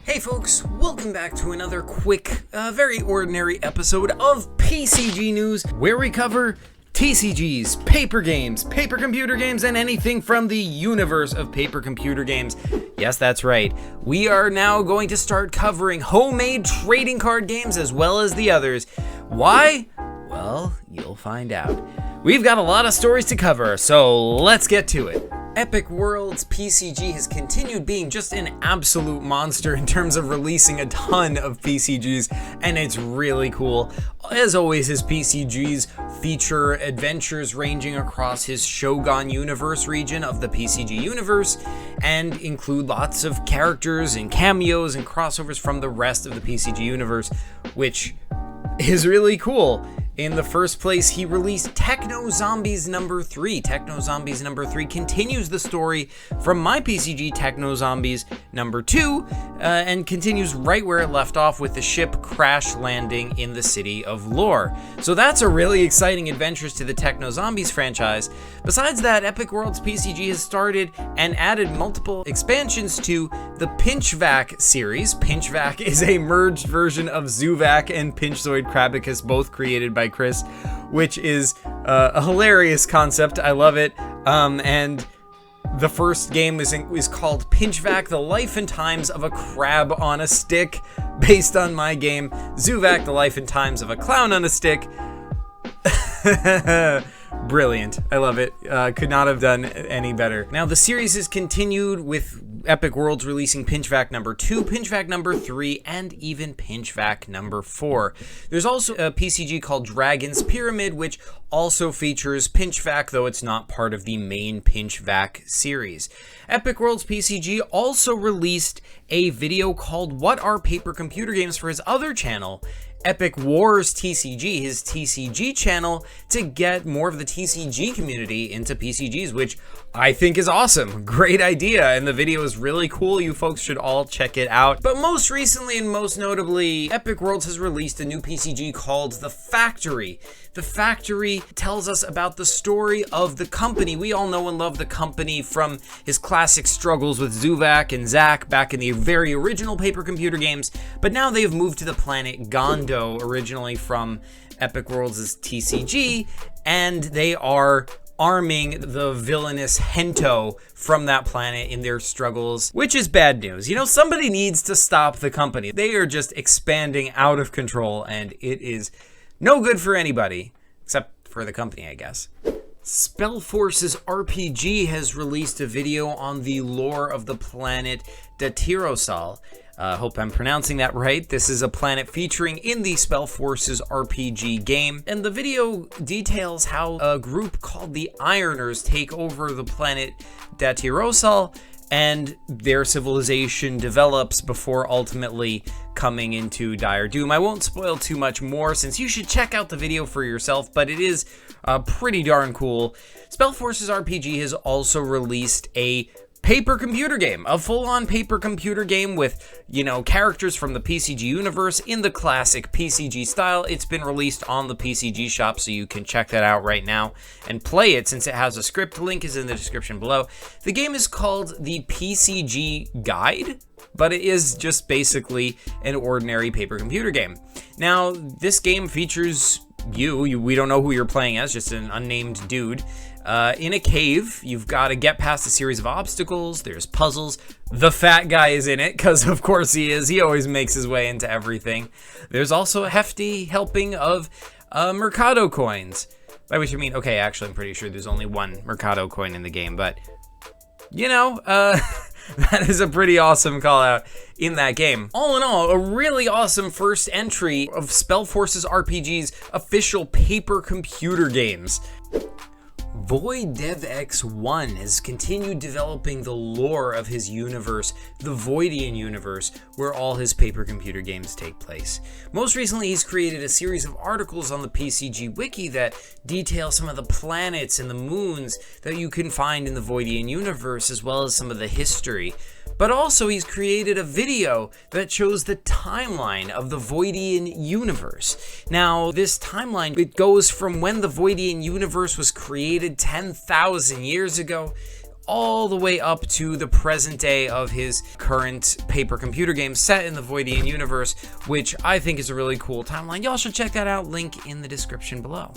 Hey folks, welcome back to another quick, very ordinary episode of PCG News, where we cover TCGs, paper games, paper computer games, and anything from the universe of paper computer games. Yes, that's right. We are now going to start covering homemade trading card games as well as the others. Why? Well, you'll find out. We've got a lot of stories to cover, so let's get to it. Epic Worlds PCG has continued being just an absolute monster in terms of releasing a ton of PCGs, and it's really cool. As always, his PCGs feature adventures ranging across his Shogun universe region of the PCG universe, and include lots of characters and cameos and crossovers from the rest of the PCG universe, which is really cool. In the first place, he released Techno Zombies number 3. Techno Zombies number 3 continues the story from my PCG Techno Zombies number 2, and continues right where it left off with the ship crash landing in the city of Lore. So that's a really exciting adventure to the Techno Zombies franchise. Besides that, Epic Worlds PCG has started and added multiple expansions to the Pinchvac series. Pinchvac is a merged version of Zoovac and Pinchzoid Crabicus, both created by Chris, which is a hilarious concept. I love it. And the first game is called Pinchvac, The Life and Times of a Crab on a Stick, based on my game Zoovac, The Life and Times of a Clown on a Stick. Brilliant. I love it. Could not have done any better. Now, the series has continued with Epic Worlds releasing Pinchvac number 2, Pinchvac number 3, and even Pinchvac number 4. There's also a PCG called Dragon's Pyramid, which also features Pinchvac, though it's not part of the main Pinchvac series. Epic Worlds PCG also released a video called What Are Paper Computer Games for his other channel, Epic Wars TCG, his TCG channel, to get more of the TCG community into PCGs, which I think is awesome. Great idea, and the video is really cool. You folks should all check it out. But most recently and most notably, Epic Worlds has released a new PCG called The Factory. The Factory tells us about the story of the company. We all know and love the company from his classic struggles with Zoovac and Zack back in the very original paper computer games, but now they've moved to the planet Gondo, originally from Epic Worlds' TCG, and they are arming the villainous Hento from that planet in their struggles, which is bad news. You know, somebody needs to stop the company. They are just expanding out of control, and it is no good for anybody, except for the company, I guess. Spellforce's RPG has released a video on the lore of the planet Datirosal. Hope I'm pronouncing that right. This is a planet featuring in the Spellforce's RPG game, and the video details how a group called the Ironers take over the planet Datirosal, and their civilization develops before ultimately coming into dire doom. I won't spoil too much more since you should check out the video for yourself, but it is pretty darn cool. Spellforce's RPG has also released a paper computer game, a full-on paper computer game with, you know, characters from the PCG universe in the classic PCG style. It's been released on the PCG shop, so you can check that out right now and play it since it has a script. Link is in the description below. The game is called the PCG Guide, but it is just basically an ordinary paper computer game. Now, this game features we don't know who you're playing as, just an unnamed dude. In a cave, you've got to get past a series of obstacles, there's puzzles. The fat guy is in it, because of course he is. He always makes his way into everything. There's also a hefty helping of Mercado coins. By which I mean, okay, actually I'm pretty sure there's only one Mercado coin in the game, but, you know, that is a pretty awesome call out in that game. All in all, a really awesome first entry of Spellforce's RPG's official paper computer games. VoidDevX1 has continued developing the lore of his universe, the Voidian universe, where all his paper computer games take place. Most recently, he's created a series of articles on the PCG Wiki that detail some of the planets and the moons that you can find in the Voidian universe, as well as some of the history. But also, he's created a video that shows the timeline of the Voidian universe. Now, this timeline, it goes from when the Voidian universe was created 10,000 years ago, all the way up to the present day of his current paper computer game set in the Voidian universe, which I think is a really cool timeline. Y'all should check that out, link in the description below.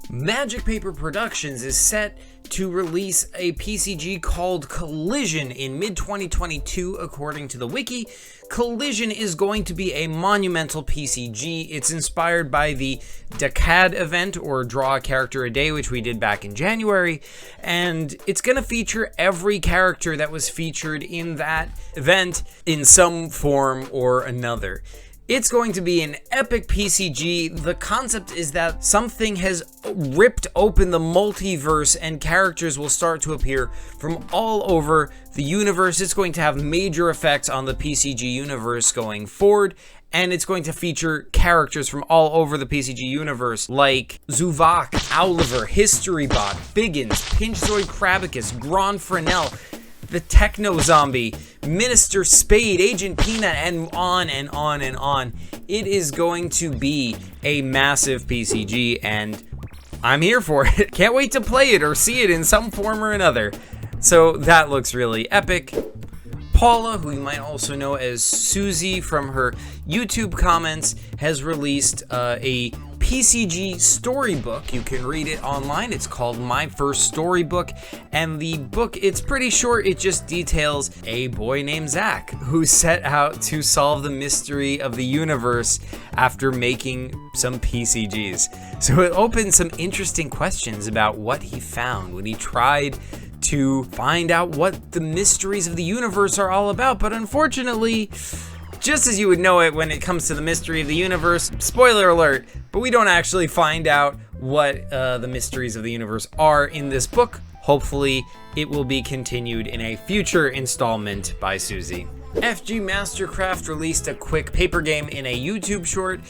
Magic Paper Productions is set to release a PCG called Collision in mid-2022, according to the Wiki. Collision is going to be a monumental PCG. It's inspired by the Decade event, or Draw a Character a Day, which we did back in January, and it's going to feature every character that was featured in that event in some form or another. It's going to be an epic PCG. The concept is that something has ripped open the multiverse and characters will start to appear from all over the universe. It's going to have major effects on the PCG universe going forward, and it's going to feature characters from all over the PCG universe like Zuvok, Owliver, Historybot, Biggins, Pinchzoid Crabicus, Grand Fresnel, the Techno Zombie, Minister Spade, Agent Peanut, and on and on and on. It is going to be a massive PCG, and I'm here for it. Can't wait to play it or see it in some form or another. So that looks really epic. Paula, who you might also know as Susie from her YouTube comments, has released a PCG storybook. You can read it online. It's called My First Storybook, and the book, it's pretty short. It just details a boy named Zach who set out to solve the mystery of the universe after making some PCGs. So it opens some interesting questions about what he found when he tried to find out what the mysteries of the universe are all about. But unfortunately, just as you would know it when it comes to the mystery of the universe, spoiler alert, but we don't actually find out what the mysteries of the universe are in this book. Hopefully, it will be continued in a future installment by Susie. FG Mastercraft released a quick paper game in a YouTube short.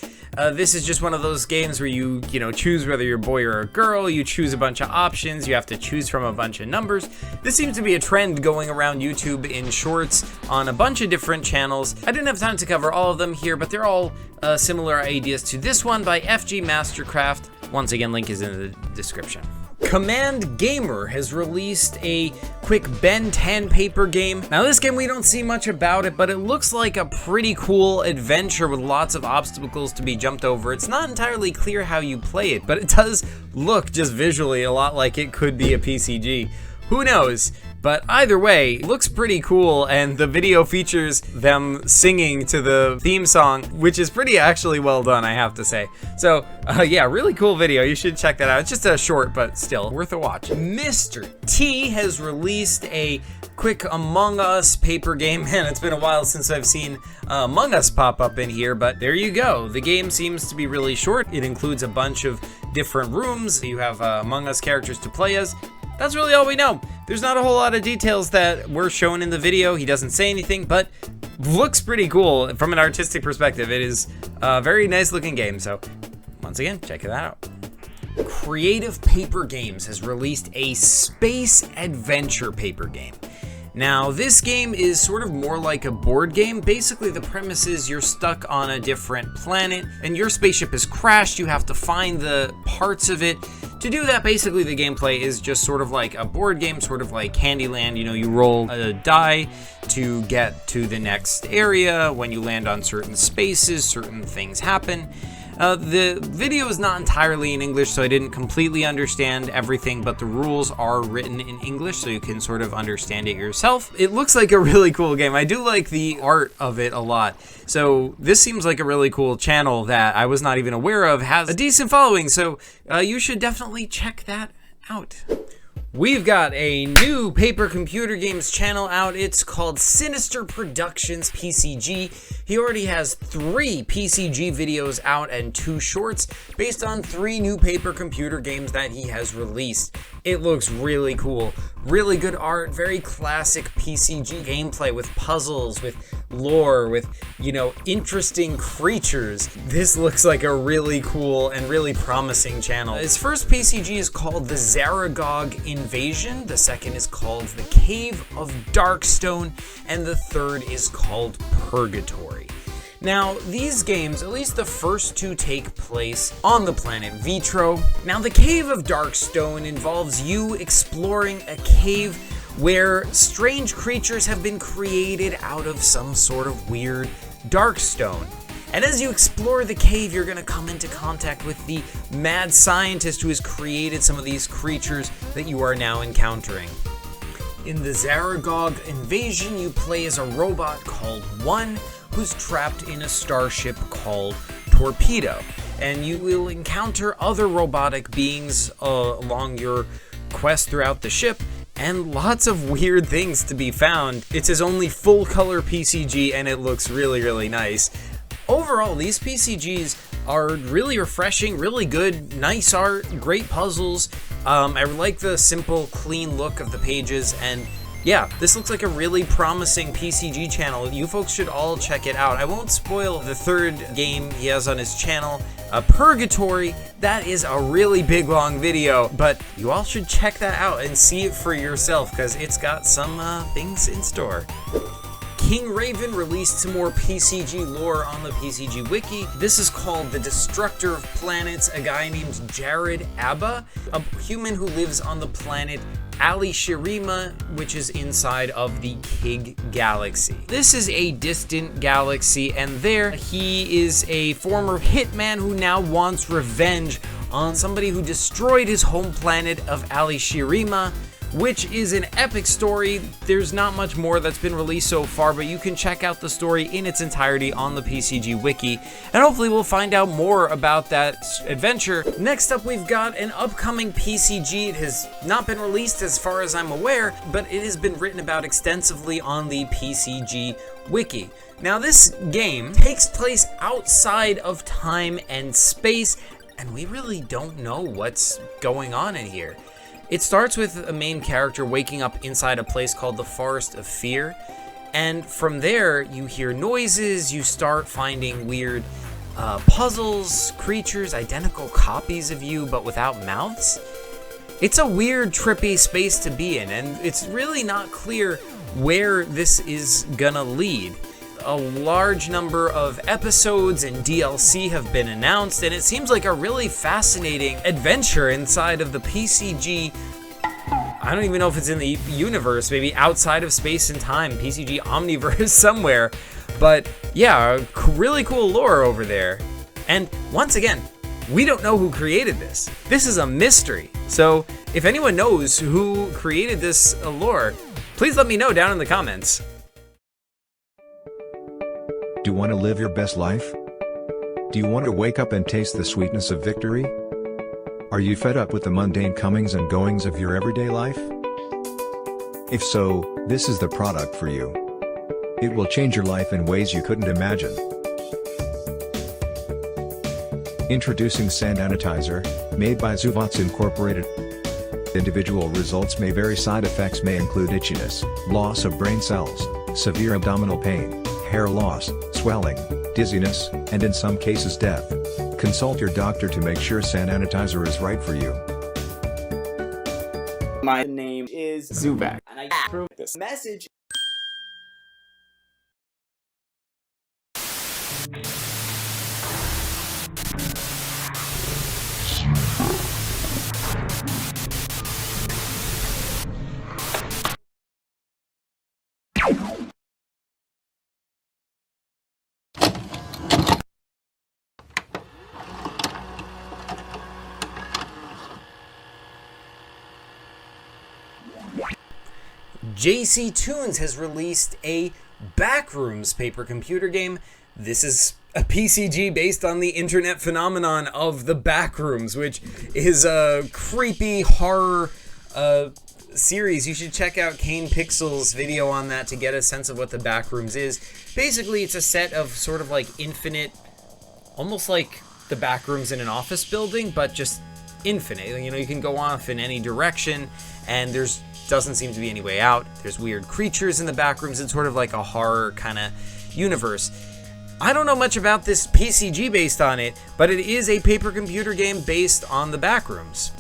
This is just one of those games where you choose whether you're a boy or a girl. You choose a bunch of options. You have to choose from a bunch of numbers. This seems to be a trend going around YouTube in shorts on a bunch of different channels. I didn't have time to cover all of them here, but they're all similar ideas to this one by FG Mastercraft. Once again, link is in the description. Command Gamer has released a quick Ben 10 paper game. Now this game, we don't see much about it, but it looks like a pretty cool adventure with lots of obstacles to be jumped over. It's not entirely clear how you play it, but it does look just visually a lot like it could be a PCG. Who knows? But either way, it looks pretty cool, and the video features them singing to the theme song, which is pretty actually well done, I have to say. So, yeah, really cool video. You should check that out. It's just a short, but still worth a watch. Mr. T has released a quick Among Us paper game. Man, it's been a while since I've seen Among Us pop up in here, but there you go. The game seems to be really short. It includes a bunch of different rooms. You have Among Us characters to play as. That's really all we know. There's not a whole lot of details that were shown in the video. He doesn't say anything, but looks pretty cool from an artistic perspective. It is a very nice looking game, so once again, check it out. Creative Paper Games has released a space adventure paper game. Now, this game is sort of more like a board game. Basically, the premise is you're stuck on a different planet and your spaceship has crashed. You have to find the parts of it. To do that, basically, the gameplay is just sort of like a board game, sort of like Candyland. You know, you roll a die to get to the next area. When you land on certain spaces, certain things happen. The video is not entirely in English, so I didn't completely understand everything, but the rules are written in English, so you can sort of understand it yourself. It looks like a really cool game. I do like the art of it a lot. So this seems like a really cool channel that I was not even aware of, has a decent following, so you should definitely check that out. We've got a new paper computer games channel out. It's called Sinister Productions PCG. He already has 3 PCG videos out and 2 shorts based on 3 new paper computer games that he has released. It looks really cool. Really good art, very classic PCG gameplay with puzzles, with lore, with, interesting creatures. This looks like a really cool and really promising channel. His first PCG is called the Zaragog Invasion, the second is called the Cave of Darkstone, and the third is called Purgatory. Now, these games, at least the first 2, take place on the planet Vitro. Now, the Cave of Darkstone involves you exploring a cave where strange creatures have been created out of some sort of weird darkstone. And as you explore the cave, you're going to come into contact with the mad scientist who has created some of these creatures that you are now encountering. In the Zaragog Invasion, you play as a robot called One, who's trapped in a starship called Torpedo. And you will encounter other robotic beings along your quest throughout the ship, and lots of weird things to be found. It's his only full color PCG and it looks really, really nice. Overall, these PCGs are really refreshing, really good, nice art, great puzzles. I like the simple, clean look of the pages, and yeah, this looks like a really promising PCG channel. You folks should all check it out. I won't spoil the third game he has on his channel, Purgatory. That is a really big, long video, but you all should check that out and see it for yourself because it's got some things in store. KingRaven released some more PCG lore on the PCG Wiki. This is called The Destructor of Planets, a guy named Jared Abba, a human who lives on the planet Ali Shirima, which is inside of the Kig Galaxy. This is a distant galaxy, and there he is a former hitman who now wants revenge on somebody who destroyed his home planet of Ali Shirima, which is an epic story. There's not much more that's been released so far, but you can check out the story in its entirety on the PCG Wiki, and hopefully we'll find out more about that adventure. Next up, we've got an upcoming PCG. It has not been released as far as I'm aware, but it has been written about extensively on the PCG Wiki. Now, this game takes place outside of time and space, and we really don't know what's going on in here. It starts with a main character waking up inside a place called the Forest of Fear, and from there you hear noises, you start finding weird puzzles, creatures, identical copies of you but without mouths. It's a weird, trippy space to be in, and it's really not clear where this is gonna lead. A large number of episodes and DLC have been announced, and it seems like a really fascinating adventure inside of the PCG. I don't even know if it's in the universe, maybe outside of space and time, PCG Omniverse somewhere. But yeah, really cool lore over there. And once again, we don't know who created this. This is a mystery. So if anyone knows who created this lore, please let me know down in the comments. Do you want to live your best life? Do you want to wake up and taste the sweetness of victory? Are you fed up with the mundane comings and goings of your everyday life? If so, this is the product for you. It will change your life in ways you couldn't imagine. Introducing Sandanitizer, made by Zuvats Incorporated. Individual results may vary. Side effects may include itchiness, loss of brain cells, severe abdominal pain, hair loss, swelling, dizziness, and in some cases death. Consult your doctor to make sure Sandanitizer is right for you. My name is Zubak, and I approve this message. JC Toons has released a Backrooms paper computer game. This is a PCG based on the internet phenomenon of the Backrooms, which is a creepy horror series, you should check out Kane Pixel's video on that to get a sense of what the Backrooms is. Basically, it's a set of sort of like infinite, almost like the Backrooms in an office building, but just infinite. You know, you can go off in any direction, and there's doesn't seem to be any way out. There's weird creatures in the Backrooms. It's sort of like a horror kind of universe. I don't know much about this PCG based on it, but it is a paper computer game based on the Backrooms.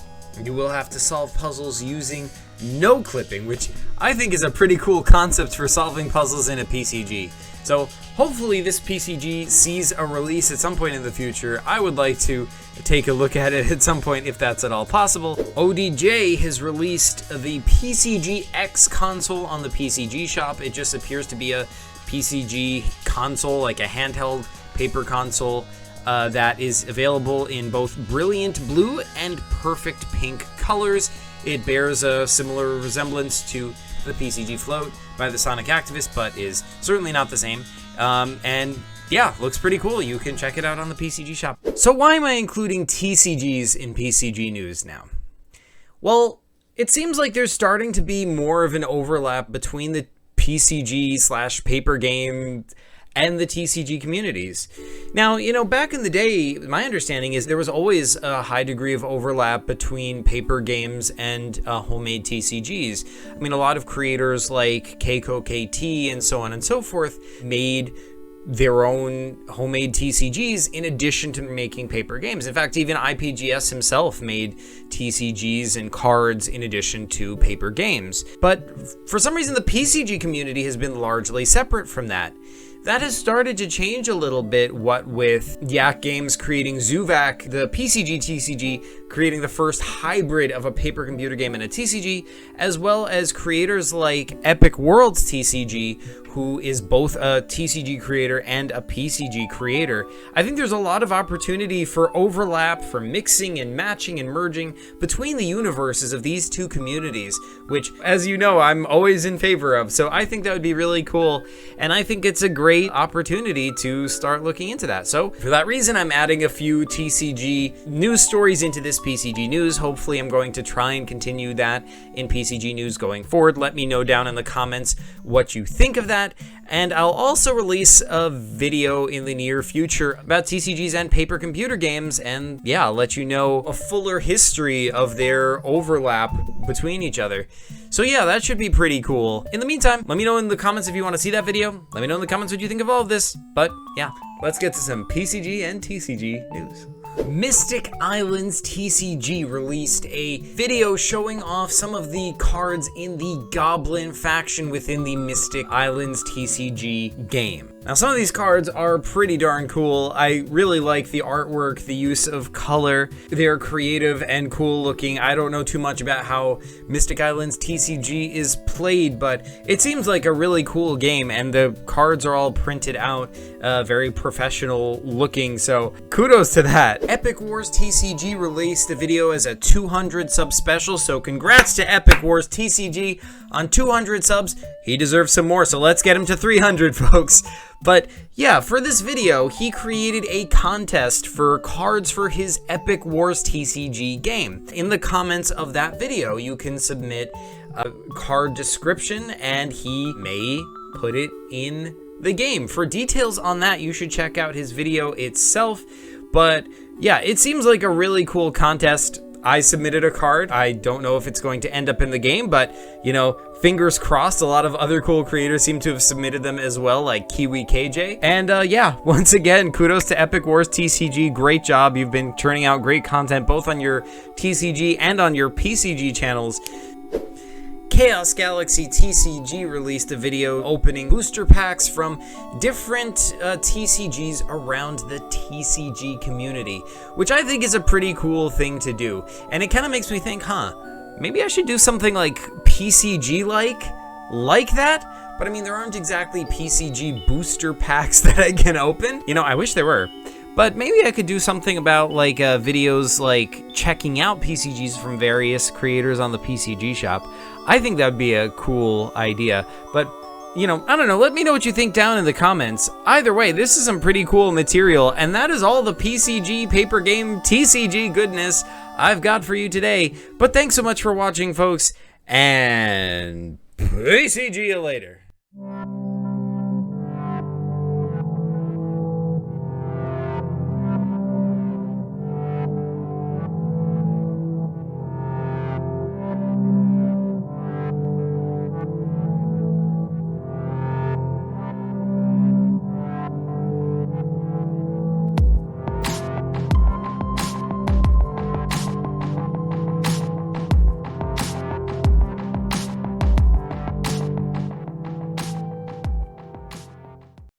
You will have to solve puzzles using no clipping, which I think is a pretty cool concept for solving puzzles in a PCG. So hopefully this PCG sees a release at some point in the future. I would like to take a look at it at some point if that's at all possible. ODJ has released the PCG X Console on the PCG shop. It just appears to be a PCG console, like a handheld paper console that is available in both brilliant blue and perfect pink colors. It bears a similar resemblance to the PCG Float by the Sonic Activist, but is certainly not the same. And yeah, looks pretty cool. You can check it out on the PCG shop. So why am I including TCGs in PCG news now? Well, it seems like there's starting to be more of an overlap between the PCG/paper game and the TCG communities. Now, you know, back in the day, my understanding is there was always a high degree of overlap between paper games and homemade TCGs. I mean, a lot of creators like Keiko KT and so on and so forth made their own homemade TCGs in addition to making paper games. In fact, even IPGS himself made TCGs and cards in addition to paper games. But for some reason, the PCG community has been largely separate from that. That has started to change a little bit, what with Yak Games creating Zuvac, the PCG TCG, creating the first hybrid of a paper computer game and a TCG, as well as creators like Epic Worlds TCG, who is both a TCG creator and a PCG creator. I think there's a lot of opportunity for overlap, for mixing and matching and merging between the universes of these two communities, which, as you know, I'm always in favor of. So I think that would be really cool, and I think it's a great opportunity to start looking into that. So for that reason, I'm adding a few TCG news stories into this PCG news. Hopefully I'm going to try and continue that in PCG news going forward. Let me know down in the comments what you think of that. And I'll also release a video in the near future about TCGs and paper computer games, and yeah, I'll let you know a fuller history of their overlap between each other. So yeah, that should be pretty cool. In the meantime, let me know in the comments if you want to see that video. Let me know in the comments what you think of all of this. But yeah, let's get to some PCG and TCG news. Mystic Islands TCG released a video showing off some of the cards in the Goblin faction within the Mystic Islands TCG game. Now, some of these cards are pretty darn cool. I really like the artwork, the use of color. They're creative and cool looking. I don't know too much about how Mystic Islands TCG is played, but it seems like a really cool game, and the cards are all printed out, very professional looking, so kudos to that. Epic Wars TCG released the video as a 200 sub special, so congrats to Epic Wars TCG on 200 subs. He deserves some more, so let's get him to 300, folks. But yeah, for this video, he created a contest for cards for his Epic Wars TCG game. In the comments of that video, you can submit a card description and he may put it in the game. For details on that, you should check out his video itself. But yeah, it seems like a really cool contest. I submitted a card. I don't know if it's going to end up in the game, but, you know, fingers crossed. A lot of other cool creators seem to have submitted them as well, like Kiwi KJ. And yeah, once again, kudos to Epic Wars TCG. Great job. You've been churning out great content both on your TCG and on your PCG channels. Chaos Galaxy TCG released a video opening booster packs from different TCGs around the TCG community, which I think is a pretty cool thing to do. And it kind of makes me think, maybe I should do something like PCG-like that? But I mean, there aren't exactly PCG booster packs that I can open. You know, I wish there were. But maybe I could do something about like videos like checking out PCGs from various creators on the PCG shop. I think that would be a cool idea. But you know, I don't know, let me know what you think down in the comments. Either way, this is some pretty cool material, and that is all the PCG paper game TCG goodness I've got for you today. But thanks so much for watching, folks, and PCG you later.